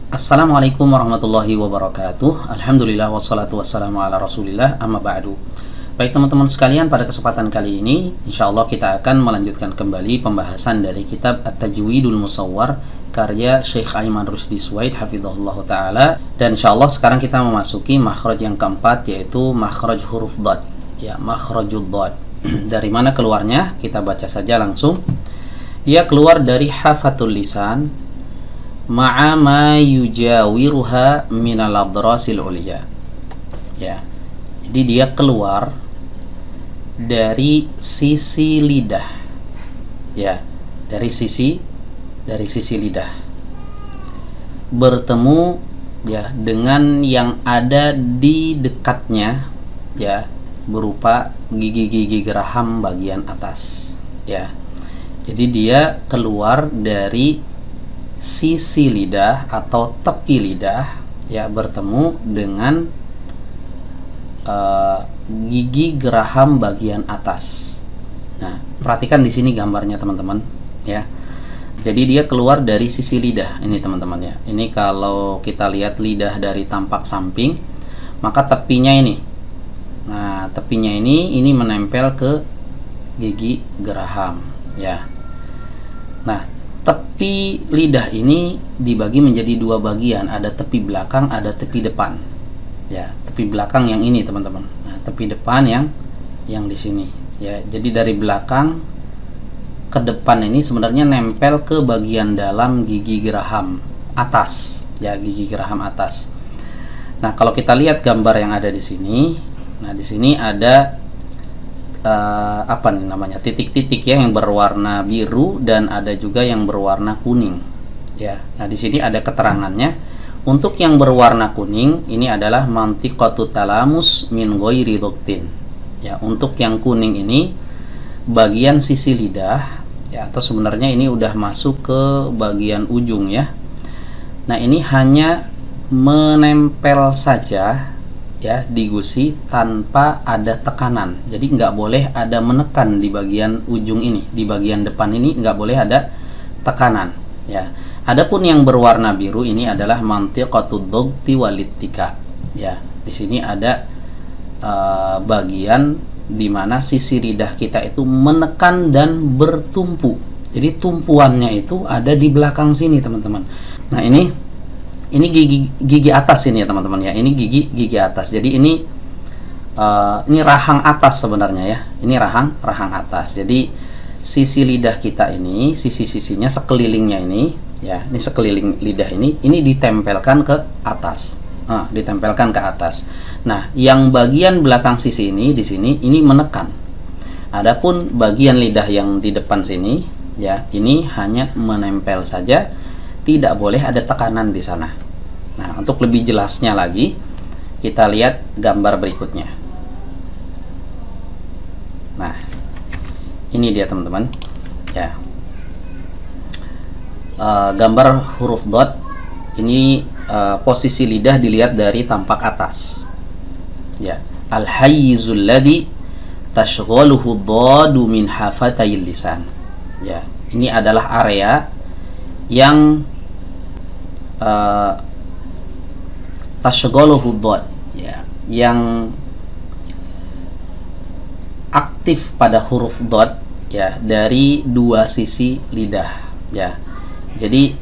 Assalamualaikum warahmatullahi wabarakatuh. Alhamdulillah wassalatu wassalamu ala rasulillah, amma ba'du. Baik teman-teman sekalian, pada kesempatan kali ini insyaallah kita akan melanjutkan kembali pembahasan dari kitab At-Tajwidul Musawwar karya Syekh Aiman Rusdi Suwaid hafizahullah ta'ala. Dan insyaallah sekarang kita memasuki makhraj yang keempat, yaitu makhraj huruf dhad. Ya, makhrajud dhad. Dari mana keluarnya? Kita baca saja langsung. Dia keluar dari hafatul lisan ma'a ma yujawiruha minal adrasil uliya. Ya. Jadi dia keluar dari sisi lidah. Ya, dari sisi lidah. Bertemu ya dengan yang ada di dekatnya, ya, berupa gigi-gigi geraham bagian atas. Ya. Jadi dia keluar dari sisi lidah atau tepi lidah, ya, bertemu dengan gigi geraham bagian atas. Nah, perhatikan di sini gambarnya teman-teman, ya. Jadi dia keluar dari sisi lidah ini teman-teman, ya. Ini kalau kita lihat lidah dari tampak samping, maka tepinya ini. Nah, tepinya ini menempel ke gigi geraham, ya. Nah, tepi lidah ini dibagi menjadi dua bagian, ada tepi belakang, ada tepi depan. Ya, tepi belakang yang ini teman-teman. Nah, tepi depan yang di sini. Ya, jadi dari belakang ke depan ini sebenarnya nempel ke bagian dalam gigi geraham atas. Ya, gigi geraham atas. Nah, kalau kita lihat gambar yang ada di sini, nah di sini ada apa nih namanya, titik-titik ya yang berwarna biru dan ada juga yang berwarna kuning, ya. Nah di sini ada keterangannya. Untuk yang berwarna kuning ini adalah mantiqatut talamus min ghairi dhuktin, ya. Untuk yang kuning ini bagian sisi lidah, ya, atau sebenarnya ini udah masuk ke bagian ujung, ya. Nah ini hanya menempel saja, ya, di gusi tanpa ada tekanan. Jadi nggak boleh ada menekan di bagian ujung ini, di bagian depan ini nggak boleh ada tekanan, ya. Adapun yang berwarna biru ini adalah mantiqatud dhugti walittika, ya. Di sini ada bagian di mana sisi lidah kita itu menekan dan bertumpu. Jadi tumpuannya itu ada di belakang sini teman-teman. Nah ini gigi atas ini ya teman-teman, ya. Ini gigi atas. Jadi ini rahang atas sebenarnya, ya. Ini rahang atas. Jadi sisi lidah kita ini, sisi-sisinya sekelilingnya ini, ya. Ini sekeliling lidah ini ditempelkan ke atas. Ditempelkan ke atas. Nah, yang bagian belakang sisi ini di sini ini menekan. Adapun bagian lidah yang di depan sini, ya, ini hanya menempel saja. Tidak boleh ada tekanan di sana. Nah, untuk lebih jelasnya lagi, kita lihat gambar berikutnya. Nah, ini dia teman-teman, ya. Gambar huruf dhad ini, posisi lidah dilihat dari tampak atas, ya. Al-hayyizul ladzi tashghaluhu dhadu min hafatayil lisan, ya. Ini adalah area yang tashghaluhu dhad, ya, yang aktif pada huruf dhad, ya, dari dua sisi lidah, ya. Jadi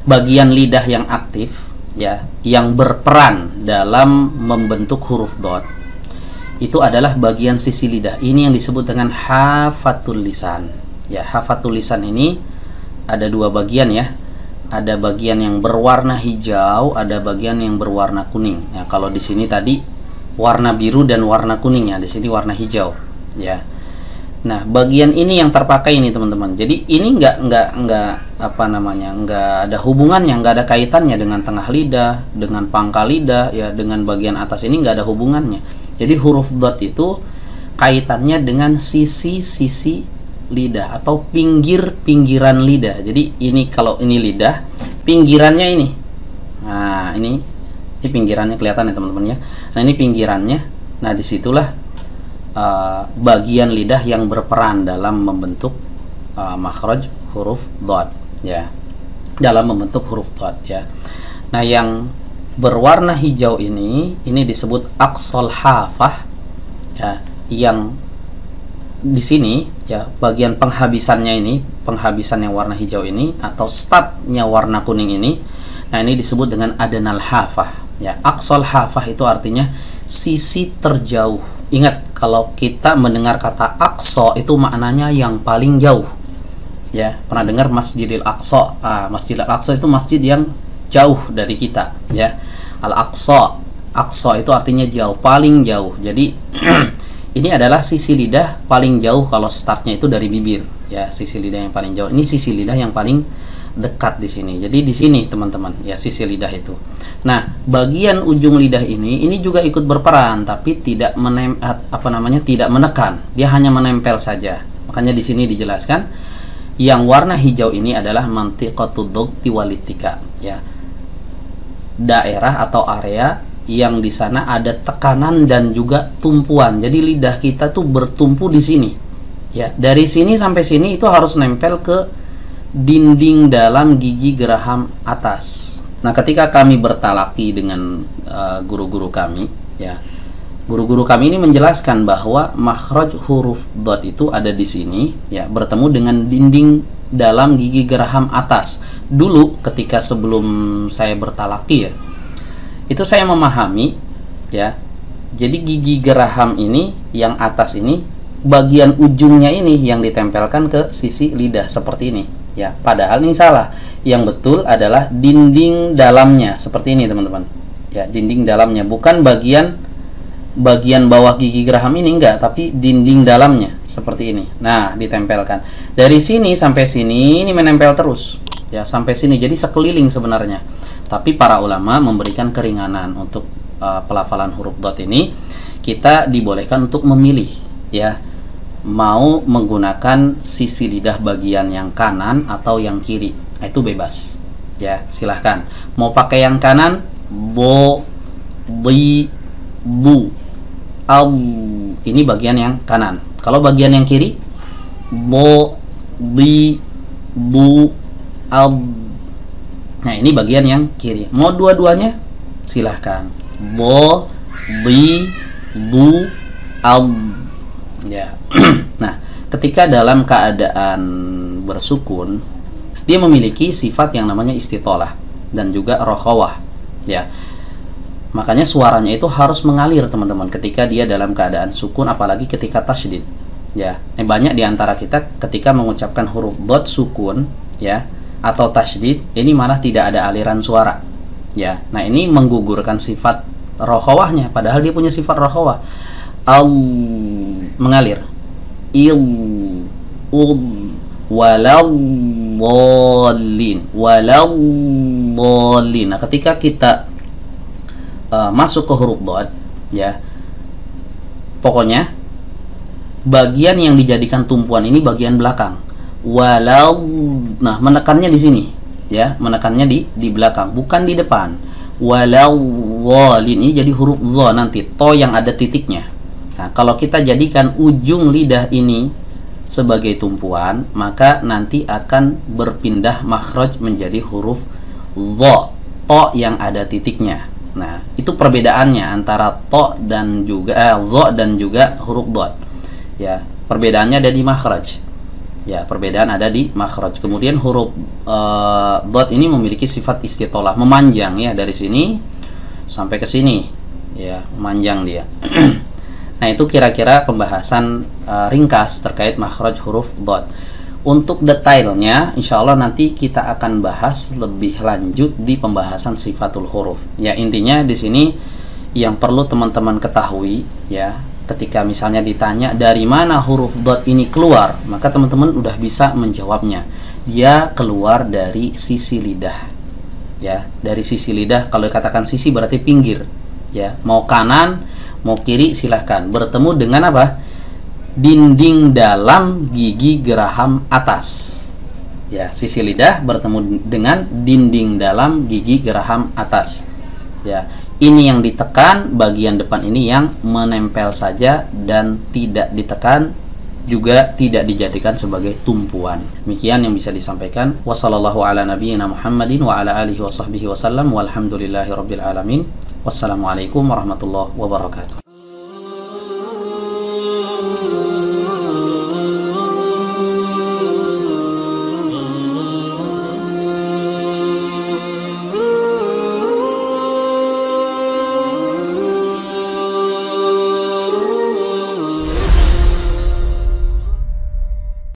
bagian lidah yang aktif, ya, yang berperan dalam membentuk huruf dhad itu adalah bagian sisi lidah. Ini yang disebut dengan hafatul lisan, ya. Hafatul lisan ini ada dua bagian, ya. Ada bagian yang berwarna hijau, ada bagian yang berwarna kuning. Ya, kalau di sini tadi warna biru dan warna kuning, ya. Di sini warna hijau, ya. Nah, bagian ini yang terpakai ini teman-teman. Jadi ini nggak apa namanya, nggak ada hubungannya, nggak ada kaitannya dengan tengah lidah, dengan pangkal lidah, ya, dengan bagian atas ini nggak ada hubungannya. Jadi huruf dhad itu kaitannya dengan sisi-sisi lidah atau pinggiran lidah. Jadi ini kalau ini lidah, pinggirannya ini. Nah, ini pinggirannya kelihatan ya teman-teman, ya. Nah, ini pinggirannya. Nah, disitulah bagian lidah yang berperan dalam membentuk makhraj huruf dhad, ya. dalam membentuk huruf dot ya. Nah, yang berwarna hijau ini disebut aqsal hafah ya, yang di sini ya bagian penghabisannya ini, penghabisan yang warna hijau ini atau startnya warna kuning ini, nah ini disebut dengan adnal hafah ya. Aqsal hafah itu artinya sisi terjauh. Ingat, kalau kita mendengar kata aqsa itu maknanya yang paling jauh ya. Pernah dengar Masjidil Aqsa? Masjidil Aqsa itu masjid yang jauh dari kita ya. Al-Aqsa, Aqsa itu artinya jauh, paling jauh. Jadi ini adalah sisi lidah paling jauh kalau startnya itu dari bibir ya, sisi lidah yang paling jauh. Ini sisi lidah yang paling dekat di sini. Jadi di sini teman-teman ya, sisi lidah itu. Nah, bagian ujung lidah ini juga ikut berperan, tapi tidak tidak menekan. Dia hanya menempel saja. Makanya di sini dijelaskan yang warna hijau ini adalah mantiqatud dhuqti walitika ya. Daerah atau area yang di sana ada tekanan dan juga tumpuan. Jadi lidah kita tuh bertumpu di sini. Ya, dari sini sampai sini itu harus nempel ke dinding dalam gigi geraham atas. Nah, ketika kami bertalaki dengan guru-guru kami, ya, guru-guru kami ini menjelaskan bahwa makhraj huruf dot itu ada di sini, ya, bertemu dengan dinding dalam gigi geraham atas. Dulu ketika sebelum saya bertalaki ya, itu saya memahami ya, jadi gigi geraham ini yang atas ini bagian ujungnya ini yang ditempelkan ke sisi lidah seperti ini ya, padahal ini salah. Yang betul adalah dinding dalamnya seperti ini teman-teman ya, dinding dalamnya, bukan bagian bawah gigi geraham ini, enggak, tapi dinding dalamnya seperti ini. Nah, ditempelkan dari sini sampai sini, ini menempel terus ya sampai sini, jadi sekeliling sebenarnya. Tapi para ulama memberikan keringanan untuk pelafalan huruf dot ini. Kita dibolehkan untuk memilih ya, mau menggunakan sisi lidah bagian yang kanan atau yang kiri. Nah, itu bebas ya, silahkan. Mau pakai yang kanan, bo, bi, bu, al, ini bagian yang kanan. Kalau bagian yang kiri, bo, bi, bu, al. Nah, ini bagian yang kiri. Mau dua-duanya silahkan. Bo, bi, bu, al. Ya. Nah, ketika dalam keadaan bersukun, dia memiliki sifat yang namanya istitolah dan juga rokhawah. Ya. Makanya suaranya itu harus mengalir teman-teman ketika dia dalam keadaan sukun, apalagi ketika tasydid. Ya. Nah, banyak diantara kita ketika mengucapkan huruf dot sukun, ya, atau tasydid, ini malah tidak ada aliran suara ya. Nah, ini menggugurkan sifat rokhawahnya, padahal dia punya sifat rokhawah. Al, mengalir. Il, ul, walawwalin, walawwalin. Nah, ketika kita masuk ke huruf dot ya, pokoknya bagian yang dijadikan tumpuan ini bagian belakang. Walau, nah menekannya di sini ya, menekannya di belakang, bukan di depan. Walau walin, ini jadi huruf dha nanti, to yang ada titiknya. Nah, kalau kita jadikan ujung lidah ini sebagai tumpuan, maka nanti akan berpindah makhraj menjadi huruf dha, to yang ada titiknya. Nah, itu perbedaannya antara to dan juga dha dan juga huruf dot ya. Perbedaannya ada di makhraj. Ya, perbedaan ada di makhraj. Kemudian huruf dot ini memiliki sifat istitolah, memanjang ya, dari sini sampai ke sini ya, memanjang dia. Nah, itu kira-kira pembahasan ringkas terkait makhraj huruf dot. Untuk detailnya insya Allah nanti kita akan bahas lebih lanjut di pembahasan sifatul huruf. Ya, intinya di sini yang perlu teman-teman ketahui ya, ketika misalnya ditanya dari mana huruf dot ini keluar, maka teman-teman udah bisa menjawabnya. Dia keluar dari sisi lidah ya, dari sisi lidah. Kalau dikatakan sisi berarti pinggir ya, mau kanan mau kiri silahkan, bertemu dengan apa? Dinding dalam gigi geraham atas ya. Sisi lidah bertemu dengan dinding dalam gigi geraham atas ya. Ini yang ditekan, bagian depan ini yang menempel saja dan tidak ditekan juga tidak dijadikan sebagai tumpuan. Demikian yang bisa disampaikan. Wassallallahu ala nabiyyina Muhammadin wa ala alihi wa sahbihi wasallam walhamdulillahi rabbil alamin. Wassalamualaikum warahmatullahi wabarakatuh.